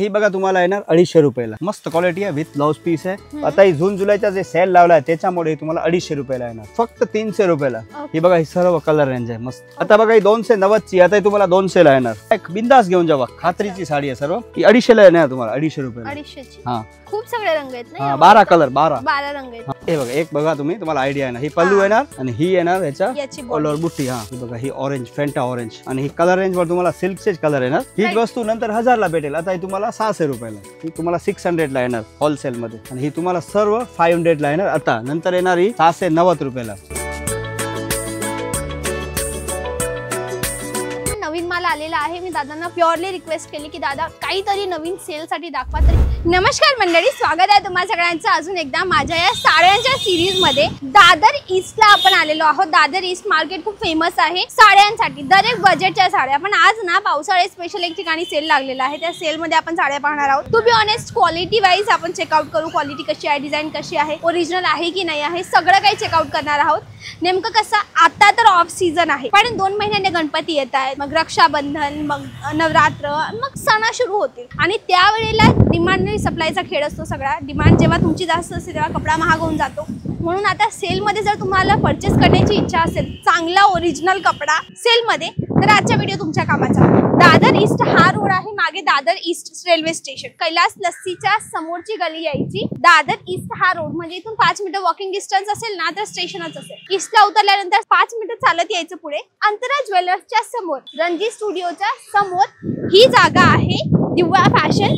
ही बघा तुम्हाला येणार 250 रुपयाला. मस्त क्वालिटी आहे, विथ ब्लाउज पीस आहे. आता ही जून जुलैचा जे सेल लावला आहे त्याच्यामुळे तुम्हाला 250 रुपयाला येणार, फक्त 300 रुपयाला. ही बघा ही सर्व कलर रेंज आहे मस्त. आता बघा ही 290 ची, आता ही तुम्हाला 200 ला येणार. एक बिंदास घेऊन जावा, खात्रीची साडी आहे सर्व. ही 250 ला येणार तुम्हाला, 250 रुपयाला. 250 ची. हा खूप सगळे रंग आहेत ना. 12 कलर, 12 रंग आहेत. हे बघा एक बघा तुम्ही, तुम्हाला आयडिया आहे ना. ही पल्लू येणार आणि ही येणार याची कलर बुट्टी. हा ही बघा ही ऑरेंज, फेंटा ऑरेंज. आणि ही कलर रेंज वर तुम्हाला सिल्कचेच कलर येणार. ही वस्तू नंतर 1000 ला भेटेल, आता ही तुम्हाला 600 रुपयाला. ही तुम्हाला 600 ला येणार होलसेल मध्ये. आणि ही तुम्हाला सर्व 500 ला येणार. आता नंतर येणार ही 690 रुपयाला. नवीन माल आलेला आहे. मी दादांना प्युअरली रिक्वेस्ट केली की दादा काहीतरी नवीन सेल साठी दाखवा. तरी नमस्कार मंडळी, स्वागत आहे तुम्हा सगळ्यांचं अजून एकदा माझ्या या साड्यांच्या सिरीज मध्ये. दादर ईस्टला आपण आलेलो आहोत. दादर ईस्ट मार्केट खूप फेमस आहे साड्यांसाठी, दर एक बजेटच्या साड्या. पण आज ना पावसाळे स्पेशल एक ठिकाणी सेल लागलेला आहे. त्या सेल मध्ये आपण साड्या पाहणार आहोत. To be honest quality wise आपण चेकआउट करू, क्वालिटी कशी आहे, डिझाईन कशी आहे, ओरिजिनल आहे की नाही आहे, सगळं काही चेकआउट करणार आहोत. नेमकं कसं, आता तर ऑफ सीझन आहे, पण 2 महिन्याने गणपती येत आहेत, मग रक्षाबंधन, मग नवरात्र, मग सण सुरू होतील. आणि त्यावेळेला डिमांड आणि सप्लायचा खेळ असतो सगळा. डिमांड जेव्हा तुमची जास्त असते तेव्हा कपडा महाग होऊन जातो. म्हणून आता सेलमध्ये जर तुम्हाला परचेस करण्याची इच्छा असेल, चांगला ओरिजिनल कपडा सेलमध्ये, तर आजचा व्हिडिओ तुमच्या कामाचा. दादर ईस्ट हा रोड आहे, मागे Dadar east railway station, Kailas लस्सीच्या समोरची गली यायची. दादर ईस्ट हा रोड म्हणजे इथून 5 मिनिट वॉकिंग डिस्टन्स असेल ना, तर स्टेशनच असेल. ईस्टला उतरल्यानंतर 5 मिनिट चालत यायचं पुढे. अंतरा ज्वेलर्सच्या समोर, रणजीत स्टुडिओच्या समोर ही जागा आहे, दिव्या फॅशन,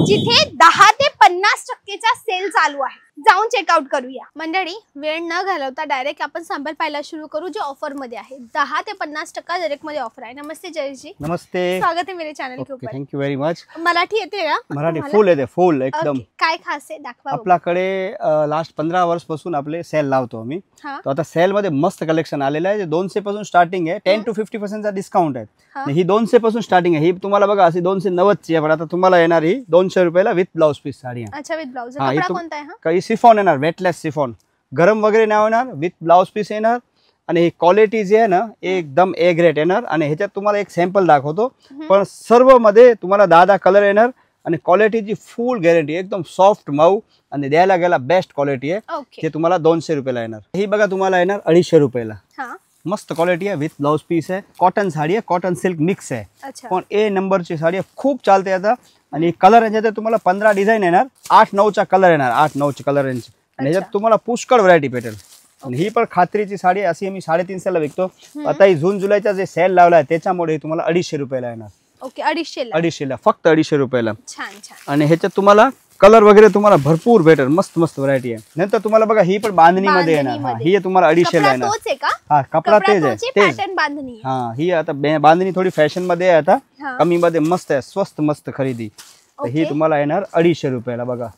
जिथे 10 ते 50% सेल चालू आहे. जाऊन चेकआउट करूया मंडळी. वेळ न घालवता डायरेक्ट आपण सॅम्पल पाहायला सुरू करू, जे ऑफर मध्ये आहे. 10 ते 50% डायरेक्ट मध्ये ऑफर आहे. नमस्ते जयजी. नमस्ते, स्वागत आहे मेरे चॅनल के ऊपर. Thank you very much. मराठी येते का? मराठी फुल येते, फुल एकदम. काय खास आहे दाखवा. आपल्याकडे लास्ट 15 वर्षपासून आपले सेल लावतो आम्ही. तो आता सेल मध्ये मस्त कलेक्शन आलेलं आहे. 200 पासून स्टार्टिंग आहे, 10 to 50% चा डिस्काउंट आहे. ही 200 पासून स्टार्टिंग आहे. ही तुम्हाला बघा अशी 290 ची आहे, पण आता तुम्हाला येणार ही 200 रुपयाला विथ ब्लाउज पीस साडी आहे. अच्छा, विथ ब्लाउज. कपडा कोणता आहे? काही सिफॉन येणार, वेटलेस सिफॉन, गरम वगैरे नाही होणार, विथ ब्लाउज पीस येणार. आणि ही क्वालिटी जी आहे ना एकदम ए ग्रेड येणार. आणि ह्याच्यात तुम्हाला एक सॅम्पल दाखवतो, पण सर्व मध्ये तुम्हाला 10 कलर येणार. आणि क्वालिटीची फुल गॅरंटी, एकदम सॉफ्ट मऊ आणि द्यायला गेला बेस्ट क्वालिटी आहे. हे तुम्हाला 200 रुपयाला येणार. ही बघा तुम्हाला येणार 250 रुपयाला. मस्त क्वालिटी आहे, विथ ब्लाउज पीस आहे. कॉटन साडी आहे, कॉटन सिल्क मिक्स आहे, पण ए नंबरची साडी आहे, खूप चालते आता. आणि कलर रेंज तुम्हाला 15 डिझाईन येणार, 8-9चा कलर येणार, 8-9चे कलर रेंज. आणि ह्याच्यात तुम्हाला पुष्कळ व्हरायटी भेटेल. आणि ही पण खात्रीची साडी आहे, अशी आम्ही 350 ला विकतो. आता ही जून जुलैचा जे सेल लावला आहे त्याच्यामुळे तुम्हाला 250 रुपयाला येणार. ओके, 250 ला, फक्त 250 रुपयाला. छान छान. आणि ह्याच्यात तुम्हाला कलर वगैरे तुम्हाला भरपूर भेटेल, मस्त मस्त व्हरायटी आहे. नंतर तुम्हाला बघा ही पण बांधणी मध्ये येणार. ही तुम्हाला 250 ला येणार. हा, कपडा तेच आहे, पॅटर्न बांधणी. हा, ही आता बांधणी थोडी फॅशन मध्ये आहे, आता कमी मध्ये मस्त आहे, स्वस्त मस्त खरेदी. ही तुम्हाला येणार 250 रुपयाला. बघा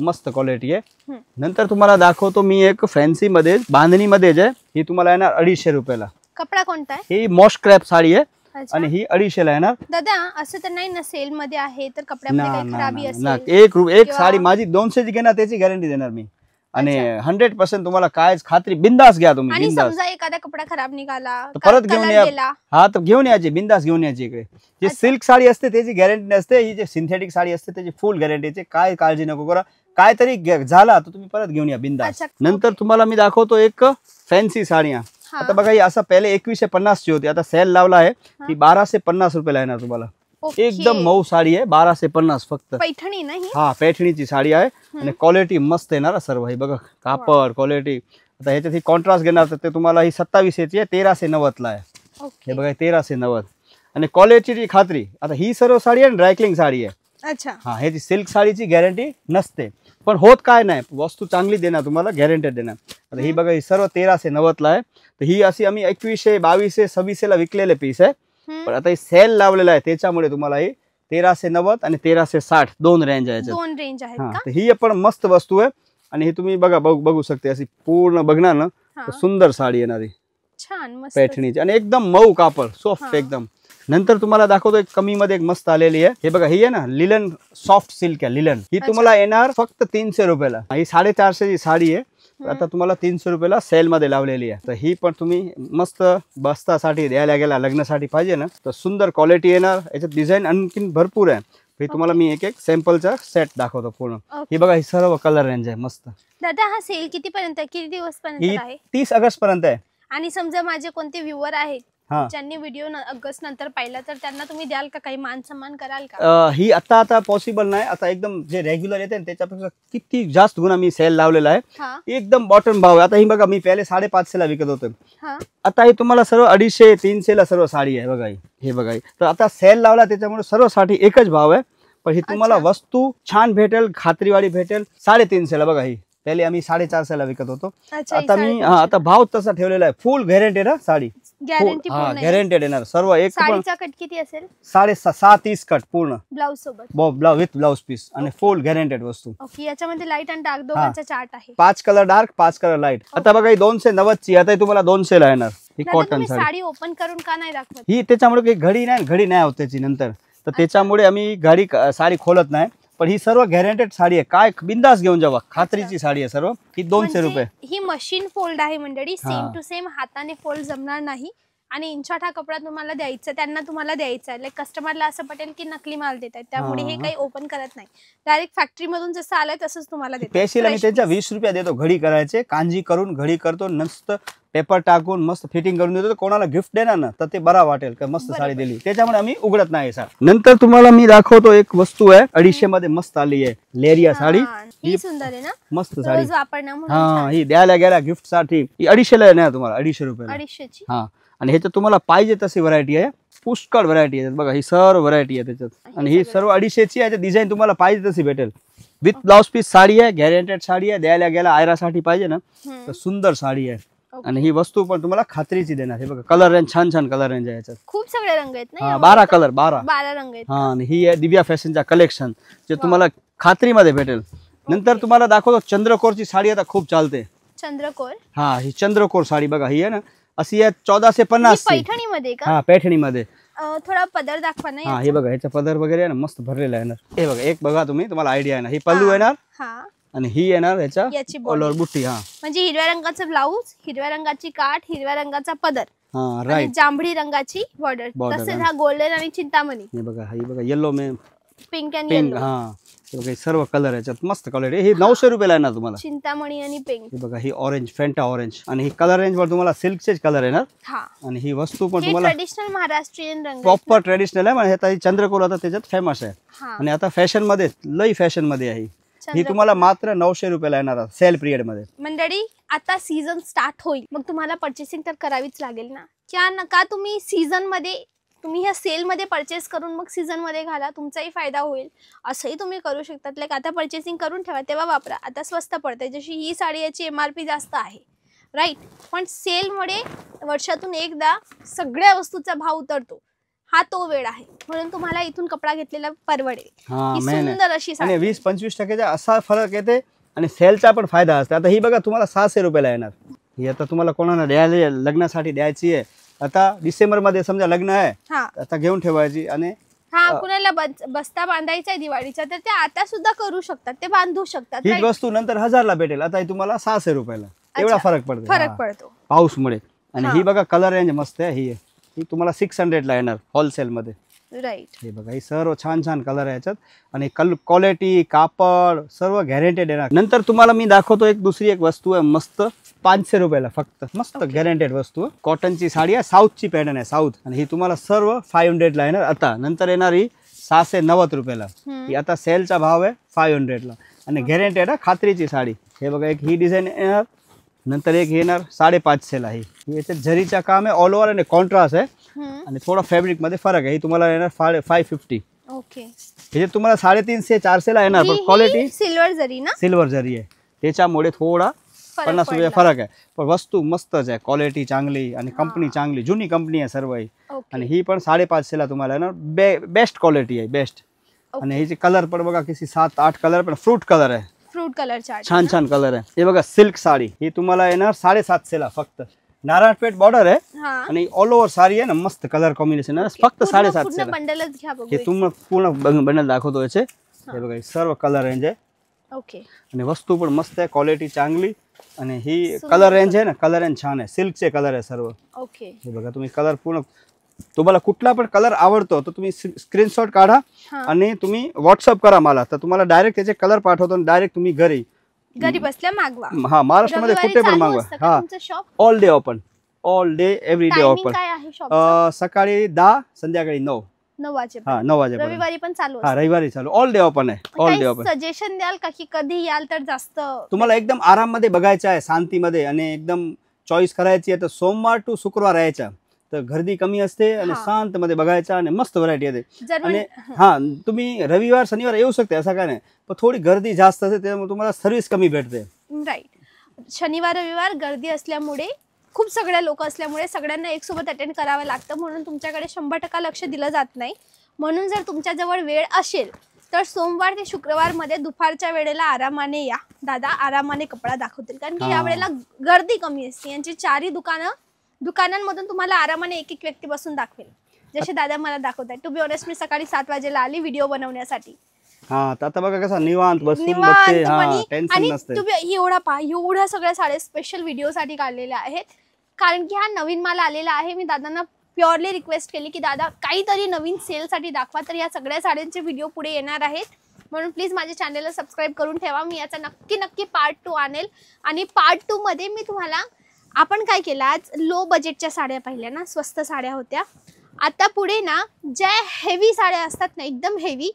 मस्त क्वालिटी आहे. नंतर तुम्हाला दाखवतो मी एक फॅन्सी मध्ये बांधणी मध्ये जे, ही तुम्हाला येणार 250 रुपयाला. कपडा कोणता आहे? ही मॉश क्रॅप साडी आहे आणि ही 250 ला येणार. दादा असं तर नाही ना सेल मध्ये आहे तर कपड्यामध्ये काही खराबी असेल? एक साडी माझी 200 ची घेणार त्याची गॅरंटी देणार मी. आणि 100% तुम्हाला काय खात्री, बिंदास घ्या तुम्ही. आणि समजा एखादा कपडा खराब निघाला परत घेऊन या. हा, तर घेऊन यायची, बिंदास घेऊन यायची. इकडे जे सिल्क साडी असते त्याची गॅरंटी नसते, ही जे सिंथेटिक साडी असते त्याची फुल गॅरंटी. काय काळजी नको करा, काय तरी झाला तर तुम्ही परत घेऊन या बिंदास. नंतर तुम्हाला मी दाखवतो एक फॅन्सी साड्या. आता बघा ही असं पहिले 2150 ची होती, आता सेल लावला आहे, ही 1250 रुपयाला येणार तुम्हाला. एकदम मऊ साडी आहे, 1250 फक्त. पैठणी नाही? हा, पैठणीची साडी आहे. आणि क्वालिटी मस्त येणार सर्व. ही बघा कापड क्वालिटी. आता ह्याच्यात ही कॉन्ट्रास्ट घेणार तर ते तुम्हाला ही 27 ची आहे, 1390 ला आहे. हे बघा 1390. आणि क्वालिटीची खात्री. आता ही सर्व साडी आहे, ड्रायक्लिंग साडी आहे. अच्छा. हा, ह्याची सिल्क साडीची गॅरंटी नसते, पण होत काय नाही, वस्तू चांगली देणार तुम्हाला, गॅरंटेड देणार. आता ही बघा ही सर्व 1390 ला आहे. तर ही अशी आम्ही 2100, 2200, 2600 ला विकलेले पीस आहे. पण आता ही सेल लावलेला आहे त्याच्यामुळे तुम्हाला ही 1390 आणि 1360 दोन रेंज आहे. का? ही पण मस्त वस्तू आहे. आणि हे तुम्ही बघा बघू शकते, अशी पूर्ण बघणार ना, सुंदर साडी येणारी, छान पैठणीची. आणि एकदम मऊ कापड, सॉफ्ट एकदम. नंतर तुम्हाला दाखवतो एक कमी मध्ये एक मस्त आलेली आहे. हे बघा ही आहे ना लिलन, सॉफ्ट सिल्क आहे लिलन. ही तुम्हाला येणार फक्त 300 रुपयाला. ही 450 ची साडी आहे, आता तुम्हाला 300 रुपयाला सेल मध्ये लावलेली आहे. तर ही पण तुम्ही मस्त बस्तासाठी द्यायला गेला, लग्नासाठी पाहिजे ना, तर सुंदर क्वालिटी येणार. याच्यात डिझाईन आणखीन भरपूर आहे. हे तुम्हाला मी एक एक सॅम्पलचा सेट दाखवतो पूर्ण. Okay. ही बघा, ही सर्व कलर रेंज आहे मस्त. दादा हा सेल किती पर्यंत, किती दिवस ही पर्यंत आहे? 30 ऑगस्ट पर्यंत आहे. आणि समजा माझे कोणते व्ह्युअर आहेत हा. ज्यांनी व्हिडिओ ऑगस्ट नंतर पाहिला तर त्यांना तुम्ही द्याल का, काही मान सन्मान कराल का? ही आता पॉसिबल नाही. आता एकदम जे रेग्युलर येते ना त्याच्यापेक्षा किती जास्त गुणा मी सेल लावलेला आहे. हा एकदम बॉटम भाव आहे. आता ही बघा, मी पहिले 550 ला विकत होतो. हा आता ही तुम्हाला सर्व 250 300 ला सर्व साडी आहे. बघा हे बघा ही. तर आता सेल लावला त्याच्यामुळे सर्व साठी एकच भाव आहे. पण ही तुम्हाला अच्छा. वस्तू छान भेटेल, खात्रीवाडी भेटेल. 350 ला बघा ही. पहिले आम्ही 450 ला विकत होतो. अच्छा, आता मी आता भाव तसा ठेवलेला आहे. फुल गॅरंटेड आहे साडी. गॅरंटी हा पूर्ण आहे. गॅरंटेड येणार सर्व. एक पण साडीचा कट किती असेल? 7.5 कट पूर्ण ब्लाउज सोबत. ब्लाउज विथ ब्लाउज पीस आणि फुल गॅरंटेड वस्तू. ओके, याच्यामध्ये लाईट आणि डार्क दोघांचा चार्ट आहे. 5 कलर डार्क, 5 कलर लाईट. आता बघा ही 290 ची. आता ही तुम्हाला 200 ला येणार. ही दादा, कॉटन तुम्ही साडी. साडी ओपन करून का नाही दाखवत? ही त्याच्यामुळे काही घडी नाही होत त्याची नंतर. तर त्याच्यामुळे आम्ही साडी खोलत नाही. पण ही सर्व गॅरंटेड साडी आहे. काय बिंदास घेऊन जावा, खात्रीची साडी आहे सर्व. ही 200 रुपये. ही मशीन फोल्ड आहे मंडळी. हा. सेम टू सेम हाताने फोल्ड जमणार नाही. आणि इंचाट हा कपडा तुम्हाला द्यायचा, त्यांना तुम्हाला द्यायचा आहे. लाईक कस्टमरला असं पटेल की नकली माल देत आहेत, त्यामुळे हे काही ओपन करत नाही. डायरेक्ट फॅक्टरी मधून जसं आलंय तसंच तुम्हाला देतात. स्पेशल आम्ही त्यांच्या 20 रुपये देतो घडी करायचे. कांजी करून घडी करतो. नसतं पेपर टाकून मस्त फिटिंग करून देतो. कोणाला गिफ्ट देणार ना तर ते बरा वाटेल का मस्त साडी दिली. त्याच्यामुळे आम्ही उघडत नाही साडी. नंतर तुम्हाला मी दाखवतो एक वस्तू आहे 250 मध्ये मस्त आली आहे. लेरिया साडी. ही सुंदर आहे ना, मस्त साडी. रोज वापरण्या म्हणून हा, ही द्यायला गेला गिफ्ट साठी. ही 250 ला येणार तुम्हाला. 250 रुपये. 250 ची. हा, आणि ह्याच्यात तुम्हाला पाहिजे तशी व्हरायटी आहे. पुष्कळ व्हरायटी आहे बघा. ही सर्व व्हरायटी आहे त्याच्यात. आणि ही सर्व 250 ची आहे. डिझाईन तुम्हाला पाहिजे तशी भेटेल. विथ ब्लाउज पीस साडी आहे. गॅरंटेड साडी आहे. द्यायला गेला आयरासाठी पाहिजे ना तर सुंदर साडी आहे. आणि ही वस्तू पण तुम्हाला खात्रीची देणार. हे बघा कलर रेंज छान कलर रेंज आहे याच्यात. खूप सगळे रंग आहेत ना. हा, 12 कलर 12 रंग आहेत. हा, आणि ही आहे दिव्या फॅशनचा कलेक्शन जे तुम्हाला खात्रीमध्ये भेटेल. नंतर तुम्हाला दाखवतो चंद्रकोरची साडी. आता खूप चालते चंद्रकोर. हा, ही चंद्रकोर साडी बघा. ही आहे ना अशी आहे 1450 ची. पैठणी मध्ये का? हा, पैठणीमध्ये. थोडा पदर दाखवा ना. हा, हे बघा ह्याचा पदर वगैरे आहे ना मस्त भरलेला आहे ना. हे बघा एक बघा तुम्ही, तुम्हाला आयडिया आहे ना. ही पल्लू येणार हा, आणि ही येणार ह्याच्या याची ऑलवर बुट्टी. हा म्हणजे हिरव्या रंगाचं ब्लाऊज, हिरव्या रंगाची काठ, हिरव्या रंगाचा पदर हा आणि राईट. जांभळी रंगाची बॉर्डर. तसेच हा गोल्डन आणि चिंतामणी. हे बघा येलो में पिंक अँड पिंक. येलो. हा, हे बघा हे सर्व कलर याच्यात मस्त कलर आहे. हे 900 रुपयाला येणार तुम्हाला. चिंतामणी आणि पिंक. हे बघा ही ऑरेंज, फेंटा ऑरेंज. आणि ही कलर रेंज वर तुम्हाला सिल्कचेच कलर येणार. हा, आणि ही वस्तू पण हे तुम्हाला ट्रेडिशनल महाराष्ट्रीयन रंग. प्रॉपर ट्रेडिशनल आहे. म्हणजे आता ही चंद्रकोर आता त्याच्यात फेमस आहे. हा, आणि आता फॅशन मध्ये लई फॅशन मध्ये आहे. ही तुम्हाला मात्र 900 रुपयाला येणार सेल पिरियड मध्ये. मंडळी आता सीझन स्टार्ट होईल, मग तुम्हाला परचेसिंग तर करावीच लागेल ना. क्या नका तुम्ही सीझन मध्ये, तुम्ही ह्या सेल मध्ये परचेस करून मग सीझन मध्ये घाला, तुमचाही फायदा होईल. असंही तुम्ही करू शकतात. लाईक आता परचेसिंग करून ठेवा, तेव्हा वापरा. आता स्वस्त पडते. जशी ही साडी याची MRP जास्त आहे राईट, पण सेलमुळे वर्षातून एकदा सगळ्या वस्तूचा भाव उतरतो. हा तो वेळ आहे, म्हणून तुम्हाला इथून कपडा घेतलेला परवडेल. ही सुंदर अशी साडी. आणि 20-25% असा फरक येते. आणि सेलचा पण फायदा असतो. आता ही बघा तुम्हाला 600 रुपयाला येणार. ही आता तुम्हाला कोणाला द्यायला, लग्नासाठी द्यायची आहे. आता डिसेंबर मध्ये समजा लग्न आहे, आता घेऊन ठेवायची. आणि हा, कुणाला बस्ता बांधायचा आहे दिवाळीचा तर ते आता सुद्धा करू शकतात, ते बांधू शकतात. ही वस्तू नंतर 1000 ला भेटेल. आता ही तुम्हाला 600 रुपयाला. एवढा फरक पडतो पाऊसमुळे. आणि ही बघा कलर रेंज मस्त आहे. ही तुम्हाला 600 ला येणार होलसेल मध्ये. राईट. हे बघा ही सर्व छान कलर आहे याच्यात. आणि क्वालिटी, कापड सर्व गॅरंटेड येणार. नंतर तुम्हाला मी दाखवतो दुसरी एक वस्तू आहे मस्त 500 रुपयाला फक्त. मस्त गॅरंटेड वस्तू. कॉटनची साडी आहे. साऊथची पॅटर्न आहे, साऊथ. आणि ही तुम्हाला सर्व 500 ला येणार. आता नंतर येणार ही 690 रुपयाला. ही आता सेलचा भाव आहे 500 ला. आणि गॅरंटेड आहे, खात्रीची साडी. हे बघा एक ही डिझाईन येणार. नंतर एक येणार 550 ला. ही याच्यात झरीचा काम आहे, ऑल ओव्हर आणि कॉन्ट्रास्ट आहे. आणि थोडा फॅब्रिक मध्ये फरक आहे. ही तुम्हाला येणार 550. ओके. हे तुम्हाला 350-400 ला येणार. पण क्वालिटी सिल्वर जरी ना, सिल्वर जरी आहे. त्याच्यामुळे थोडा 50 रुपये फरक आहे. पण वस्तू मस्तच आहे, क्वालिटी चांगली आणि कंपनी चांगली, जुनी कंपनी आहे सर्व ही. आणि ही पण 550 ला तुम्हाला येणार. बेस्ट क्वालिटी आहे, बेस्ट. आणि ह्याचे कलर पण बघा किती 7-8 कलर, पण फ्रूट कलर आहे. फ्रूट कलर छान कलर आहे. हे बघा सिल्क साडी. ही तुम्हाला येणार 750 ला फक्त. नारायणपेठ बॉर्डर आहे आणि ऑल ओव्हर साडी आहे ना, मस्त कलर कॉम्बिनेशन आहे. फक्त 750 ला. बंडलच घ्या बघू. हे तुम्हाला पूर्ण बंडल दाखवतो याचे. हे बघा सर्व कलर रेंज आहे. ओके. आणि वस्तू पण मस्त आहे, क्वालिटी चांगली. आणि ही कलर रेंज आहे ना, कलर रेंज छान आहे. सिल्कचे कलर आहे सर्व. ओके. हे बघा तुम्ही कलर पूर्ण तुम्हाला कुठला पण कलर आवडतो तर तुम्ही स्क्रीनशॉट काढा हा. आणि तुम्ही व्हॉट्सअप करा मला, तर तुम्हाला डायरेक्ट त्याचे कलर पाठवतो आणि डायरेक्ट तुम्ही घरी घरी बसल्या मागवा. हा महाराष्ट्रामध्ये रविवारी कुठे पण चालू मागवा. असतं का हा तुमचं shop? All day open, all day every day timing open. काय आहे शॉपचं? सकाळी 10 संध्याकाळी 9. 9 वाजेपर्यंत. हा 9 वाजेपर्यंत. रविवारी पण चालू हा असतं. रविवारी चालू, ऑल डे ओपन आहे, ऑल डे काही ओपन. सजेशन द्याल का की कधी याल तर जास्त? तुम्हाला एकदम आराममध्ये बघायचं आहे, शांतीमध्ये, आणि एकदम चॉईस करायची आहे तर सोमवार टू शुक्रवार यायचा, तर गर्दी कमी असते आणि हा. शांत मध्ये बघायचं आणि मस्त व्हरायटी येते. जर आणि हा तुम्ही रविवार शनिवार येऊ शकते असं काय नाही, पण थोडी गर्दी जास्त असते त्यामुळे तुम्हाला सर्व्हिस कमी भेटते. राईट. शनिवार रविवार गर्दी असल्यामुळे, खूप सगळ्या लोक असल्यामुळे सगळ्यांना एक सोबत अटेंड करावं लागतं, म्हणून तुमच्याकडे 100% लक्ष दिलं जात नाही. म्हणून जर तुमच्याजवळ वेळ असेल तर सोमवार ते शुक्रवार मध्ये दुपारच्या वेळेला आरामाने या. दादा आरामाने कपडा दाखवतील, कारण की हा. यावेळेला गर्दी कमी असते. यांची 4ही दुकानांमधून तुम्हाला आरामाने एक एक व्यक्ती बसून दाखवेल, जसे दादा मला दाखवतात. टू बी ऑनेस्ट, मी सकाळी 7 वाजेला आली व्हिडिओ बनवण्यासाठी. हा तर आता बघा कसं निवांत बसून बघते, निवांतपणे. हा टेन्शन आणि नसते. तुम्ही एवढ्या सगळ्या साड्या स्पेशल व्हिडिओ साठी काढलेल्या आहेत, कारण की हा नवीन माल आलेला आहे. मी दादांना प्युअरली रिक्वेस्ट केली की दादा काहीतरी नवीन सेल साठी दाखवा, तर या सगळ्या साड्यांचे व्हिडिओ पुढे येणार आहेत. म्हणून प्लीज माझ्या चॅनलला सबस्क्राईब करून ठेवा. मी याचा नक्की पार्ट 2 आणेल. आणि पार्ट 2 मध्ये मी तुम्हाला, आपण काय केलं, आज लो बजेटच्या साड्या पाहिल्या ना, स्वस्त साड्या होत्या. आता पुढे ना ज्या हेवी साड्या असतात ना, एकदम हेवी,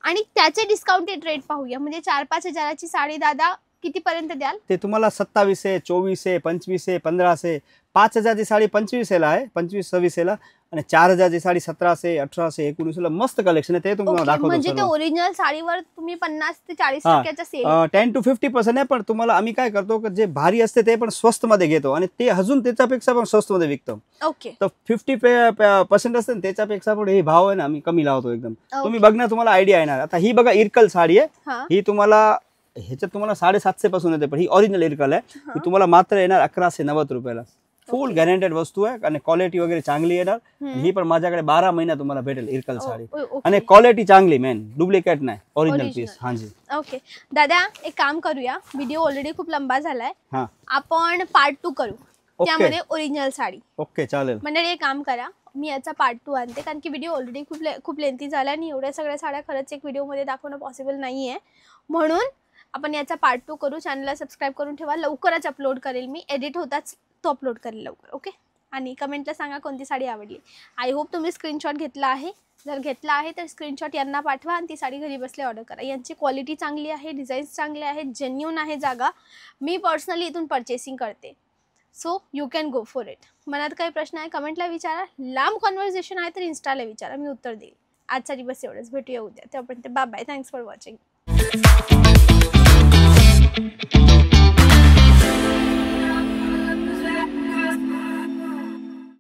आणि त्याचे डिस्काउंटेड रेट पाहूया. म्हणजे 4-5 हजाराची साडी दादा कितीपर्यंत द्याल? ते तुम्हाला 2700, 2400, 2500, 1500. 5000ची साडी 2500 ला आहे, 25-2600 ला, आणि 4000ची साडी 1700, 1800, 1900 ला मस्त कलेक्शन आहे. ते तुम्हाला ओके, दाखवतो म्हणजे ते सर्व. ओरिजिनल साडीवर तुम्ही 50 ते 40% हा. सेल. 10 to 50% आहे, पण तुम्हाला आम्ही काय करतो की जे भारी असते ते पण स्वस्त मध्ये घेतो आणि ते अजून त्याच्यापेक्षा पण स्वस्त मध्ये विकतो. ओके. तर 50% असते त्याच्यापेक्षा पण हे भाव आहे ना आम्ही कमी लावतो एकदम. तुम्ही बघणार, तुम्हाला आयडिया येणार. आता ही बघा इरकल साडी आहे, हा. ही तुम्हाला ह्याच्यात तुम्हाला 750 पासून येते, पण ही ओरिजिनल इरकल आहे. ही तुम्हाला मात्र येणार 1190 रुपयाला. फुल गॅरंटेड वस्तू आहे आणि क्वालिटी वगैरे चांगली येणार. ही पण माझ्याकडे 12 महिना तुम्हाला भेटेल इरकल साडी, आणि क्वालिटी चांगली, मेन डुप्लिकेट नाही, ओरिजिनल पीस. हां जी. ओके दादा, एक काम करूया, व्हिडिओ ऑलरेडी खूप लंबा झालाय, हां आपण पार्ट 2 करू, त्यामध्ये ओरिजिनल साडी. ओके चालेल. म्हणजे एक काम करा, मी याचा पार्ट 2 आणते, कारण की व्हिडिओ ऑलरेडी खूप लेंथी झाला आणि एवढ्या सगळ्या साड्या खरंच एक व्हिडिओमध्ये दाखवणं पॉसिबल नाहीये. म्हणून आपण याचा पार्ट 2 करू. चॅनलला सबस्क्राईब करून ठेवा, लवकरच अपलोड करेल मी, एडिट होताच तो अपलोड करेल लवकर. ओके. आणि कमेंटला सांगा कोणती साडी आवडली. आय होप तुम्ही स्क्रीनशॉट घेतला आहे. जर घेतला आहे तर स्क्रीनशॉट यांना पाठवा आणि ती साडी घरी बसल्या ऑर्डर करा. यांची क्वालिटी चांगली आहे, डिझाईन्स चांगले आहेत, जेन्युन आहे जागा. मी पर्सनली इथून परचेसिंग करते, so you can go for it. मनात काही प्रश्न आहे कमेंटला विचारा, लांब कॉन्व्हर्सेशन आहे तर इन्स्टाला विचारा, मी उत्तर देईल. आजसाठी बस एवढंच, भेटूया उद्या. तोपर्यंत bye bye, thanks for watching.